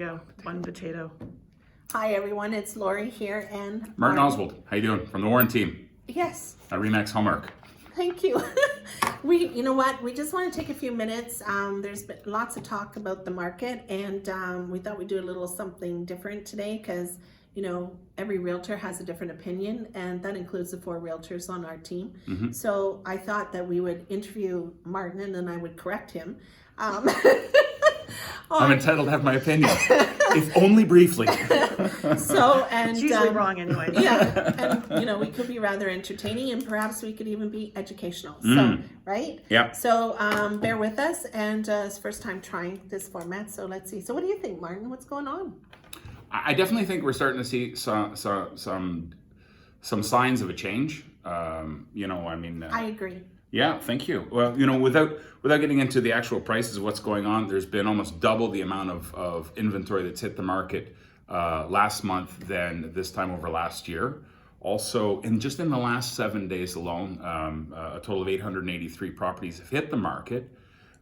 go. One potato. Hi everyone, it's Lorie here and Martin Oswald, how you doing? From the Warren team Yes, at Remax Hallmark. thank you. You know what? We just want to take a few minutes. There's been lots of talk about the market, and we thought we'd do a little something different today because every realtor has a different opinion, and that includes the 4 realtors on our team. Mm-hmm. So I thought that we would interview Martin, and then I would correct him. I'm entitled to have my opinion, if only briefly. It's usually wrong anyway. Yeah, and we could be rather entertaining, and perhaps we could even be educational. So, right? Yeah. So, bear with us, and it's first time trying this format. So let's see. So, what do you think, Martin? What's going on? I definitely think we're starting to see some signs of a change. I agree. Yeah, thank you. Well, without getting into the actual prices of what's going on, there's been almost double the amount of inventory that's hit the market last month than this time over last year. Also, just in the last 7 days alone, a total of 883 properties have hit the market,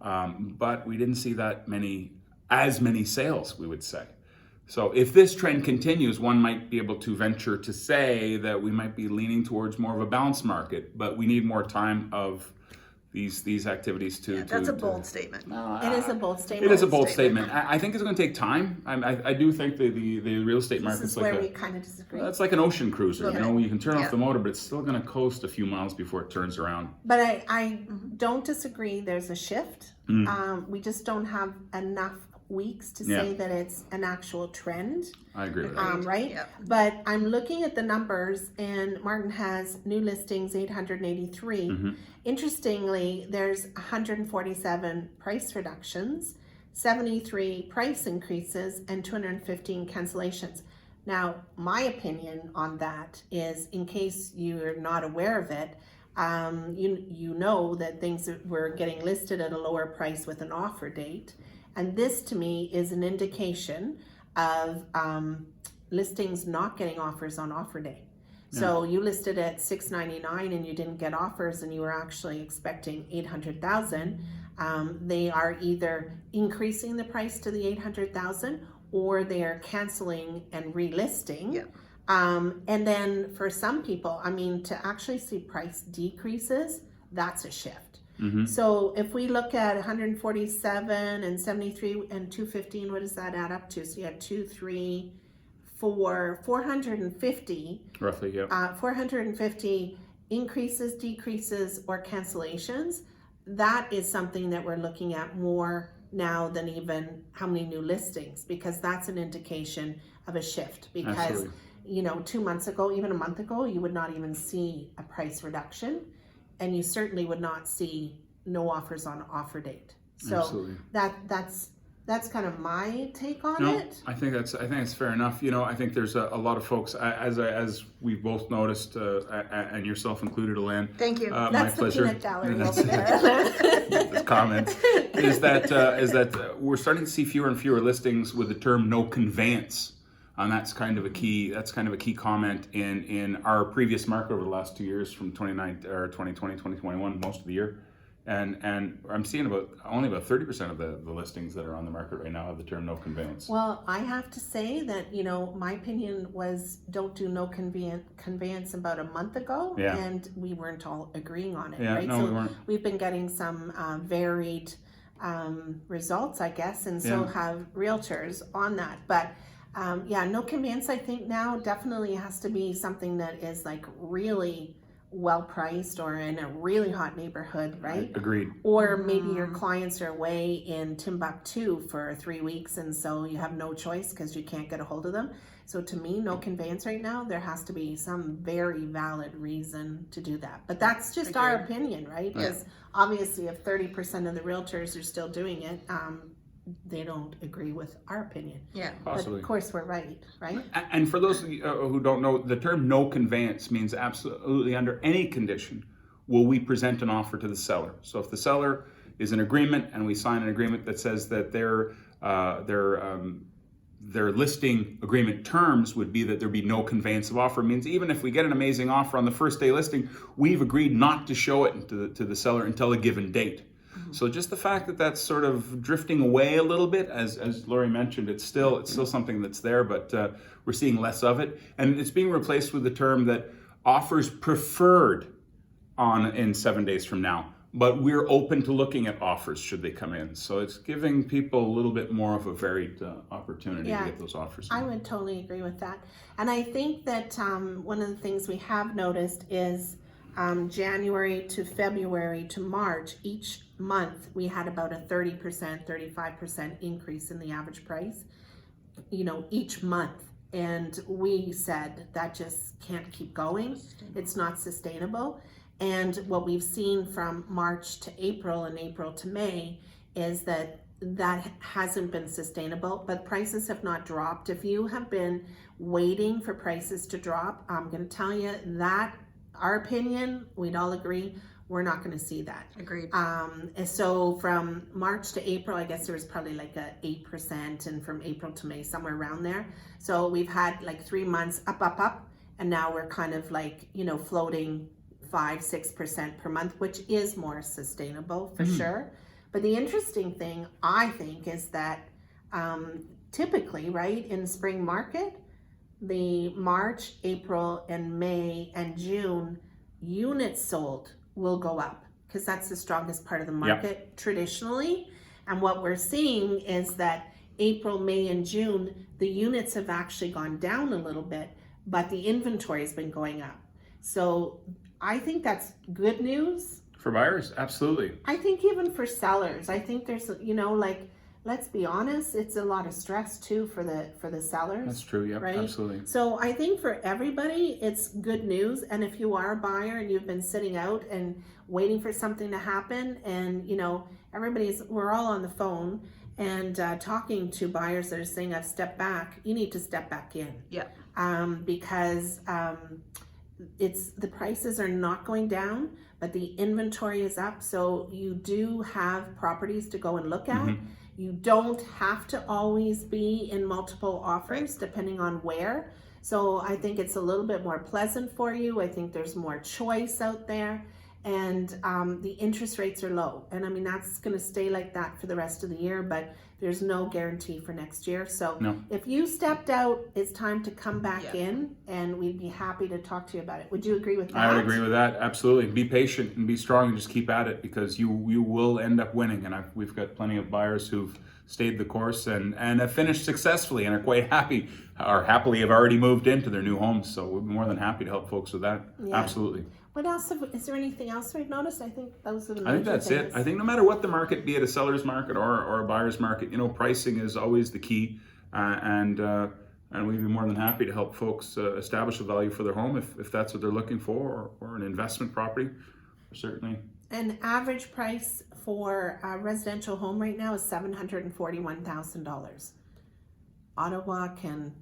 but we didn't see as many sales, we would say. So if this trend continues, one might be able to venture to say that we might be leaning towards more of a balanced market, but we need more time of these activities to... That's a bold statement. It is a bold statement. It is a bold statement. I think it's going to take time. I do think the real estate market is where we kind of disagree. It's like an ocean cruiser. Okay. You can turn off the motor, but it's still going to coast a few miles before it turns around. But I don't disagree. There's a shift. We just don't have enough weeks to say that it's an actual trend. I agree with that. Right? Yep. But I'm looking at the numbers, and Martin has new listings 883. Interestingly, there's 147 price reductions, 73 price increases, and 215 cancellations. Now, my opinion on that is, in case you're not aware of it, you know that things were getting listed at a lower price with an offer date. And this, to me, is an indication of listings not getting offers on offer day. Yeah. So you listed at $699 and you didn't get offers, and you were actually expecting $800,000. They are either increasing the price to the $800,000, or they are canceling and relisting. Yeah. And then for some people, to actually see price decreases, that's a shift. So if we look at 147 and 73 and 215, what does that add up to? So you have 450 roughly, yeah. 450 increases, decreases, or cancellations. That is something that we're looking at more now than even how many new listings, because that's an indication of a shift. Because Absolutely. 2 months ago, even a month ago, you would not even see a price reduction. And you certainly would not see no offers on offer date. So Absolutely. that's kind of my take on it. I think that's fair enough. I think there's a lot of folks, as we've both noticed, and yourself included, Elaine. Thank you. That's my the pleasure. peanut gallery over there. This comment is that we're starting to see fewer and fewer listings with the term "no conveyance." And that's kind of a key comment in our previous market over the last 2 years, from 2020, 2021, most of the year. And I'm seeing only about 30% of the listings that are on the market right now have the term "no conveyance." Well, I have to say that, my opinion was don't do no conveyance about a month ago. Yeah. And we weren't all agreeing on it, Yeah, right? no, So we weren't. we've been getting some varied results, I guess, and so have realtors on that. But no conveyance, I think now definitely has to be something that is like really well priced or in a really hot neighborhood, right? Agreed. Or maybe your clients are away in Timbuktu for 3 weeks, and so you have no choice because you can't get a hold of them. So to me, no conveyance right now. There has to be some very valid reason to do that. But that's just our opinion, right? Because obviously if 30% of the realtors are still doing it, they don't agree with our opinion. Yeah. Possibly. But of course we're right? And for those who don't know, the term "no conveyance" means absolutely under any condition will we present an offer to the seller. So if the seller is in agreement and we sign an agreement that says that their listing agreement terms would be that there be no conveyance of offer, means even if we get an amazing offer on the first day listing, we've agreed not to show it to the seller until a given date. So just the fact that that's sort of drifting away a little bit, as Lorie mentioned, it's still something that's there, but we're seeing less of it, and it's being replaced with the term that offers preferred in 7 days from now. But we're open to looking at offers should they come in. So it's giving people a little bit more of a varied opportunity to get those offers. I would totally agree with that. And I think that one of the things we have noticed is January to February to March, each month we had about a 30%, 35% increase in the average price, each month. And we said that just can't keep going. It's not sustainable. And what we've seen from March to April and April to May is that hasn't been sustainable, but prices have not dropped. If you have been waiting for prices to drop, I'm going to tell you that our opinion, we'd all agree, we're not going to see that. Agreed. And so from March to April, I guess there was probably like a 8%, and from April to May, somewhere around there. So we've had like 3 months up, and now we're kind of like, floating 5-6% per month, which is more sustainable for sure. But the interesting thing, I think, is that typically, right, in spring market, the March, April, and May, and June units sold will go up because that's the strongest part of the market traditionally. And what we're seeing is that April, May, and June, the units have actually gone down a little bit, but the inventory has been going up. So I think that's good news. For buyers, absolutely. I think even for sellers, I think there's, let's be honest, it's a lot of stress too for the sellers. That's true, yeah, right? Absolutely. So I think for everybody, it's good news. And if you are a buyer and you've been sitting out and waiting for something to happen, and we're all on the phone and talking to buyers that are saying, I've stepped back, you need to step back in. Yeah. Because the prices are not going down, but the inventory is up. So you do have properties to go and look at. You don't have to always be in multiple offers depending on where. So I think it's a little bit more pleasant for you. I think there's more choice out there, and the interest rates are low. And I mean, that's going to stay like that for the rest of the year, but there's no guarantee for next year. So if you stepped out, it's time to come back in, and we'd be happy to talk to you about it. Would you agree with that? I would agree with that. Absolutely. Be patient and be strong and just keep at it, because you will end up winning. And we've got plenty of buyers who've stayed the course and have finished successfully and are quite happy, or happily have already moved into their new homes. So we're more than happy to help folks with that. Yeah. Absolutely. What else? Is there anything else we've noticed? I think those are the major I think that's things. it. I think no matter what the market, be it a seller's market or a buyer's market, pricing is always the key. And we'd be more than happy to help folks establish a value for their home if that's what they're looking for, or an investment property, certainly. An average price for a residential home right now is $741,000. Ottawa can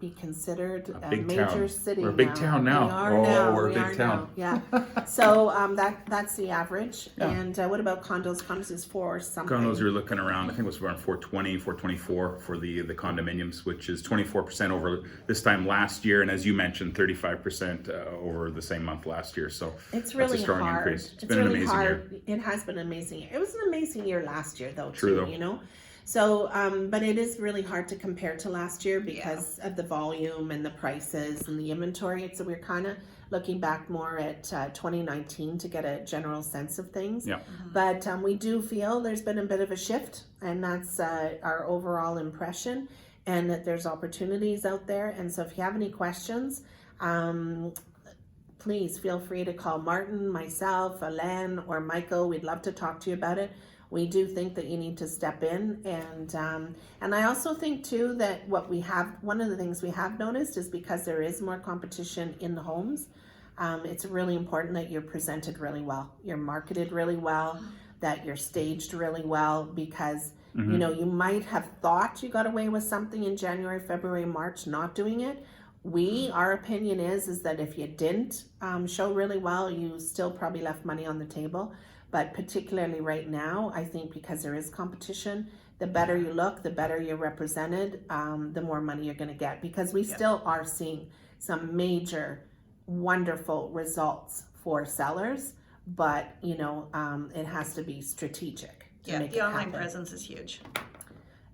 be considered a major town. city. We're a big town now. We're a big town. Yeah. So that's the average. Yeah. And what about condos? Condos is 4 something. Condos, you're looking around, I think it was around 420, 424 for the condominiums, which is 24% over this time last year, and as you mentioned, 35% over the same month last year. So it's really that's a strong hard. increase. It's been really an amazing year. It has been an amazing year. It was an amazing year last year, though. True, too, though. So, but it is really hard to compare to last year because of the volume and the prices and the inventory. So we're kind of looking back more at 2019 to get a general sense of things. Yeah. But we do feel there's been a bit of a shift, and that's our overall impression, and that there's opportunities out there. And so if you have any questions, please feel free to call Martin, myself, Alain, or Michael. We'd love to talk to you about it. We do think that you need to step in, and I also think too that one of the things we have noticed is because there is more competition in the homes, it's really important that you're presented really well, you're marketed really well, that you're staged really well, because you might have thought you got away with something in January, February, March, not doing it. Our opinion is that if you didn't show really well, you still probably left money on the table. But particularly right now, I think because there is competition, the better you look, the better you're represented, the more money you're going to get. Because we still are seeing some major, wonderful results for sellers, but you know, it has to be strategic to Yeah, make the it online happen. presence is huge.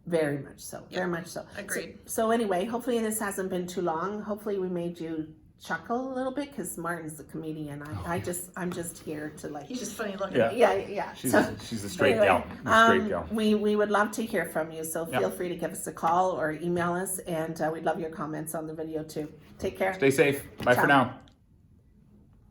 Very much so. Very much so. Agreed. So anyway, hopefully this hasn't been too long. Hopefully we made you chuckle a little bit because Martin's a comedian. I'm just here to like. He's just funny looking. Yeah. Yeah. She's So, a straight anyway, gal. A straight gal. We would love to hear from you, so Yeah. feel free to give us a call or email us, and we'd love your comments on the video too. Take care. Stay safe. Bye Ciao. for now.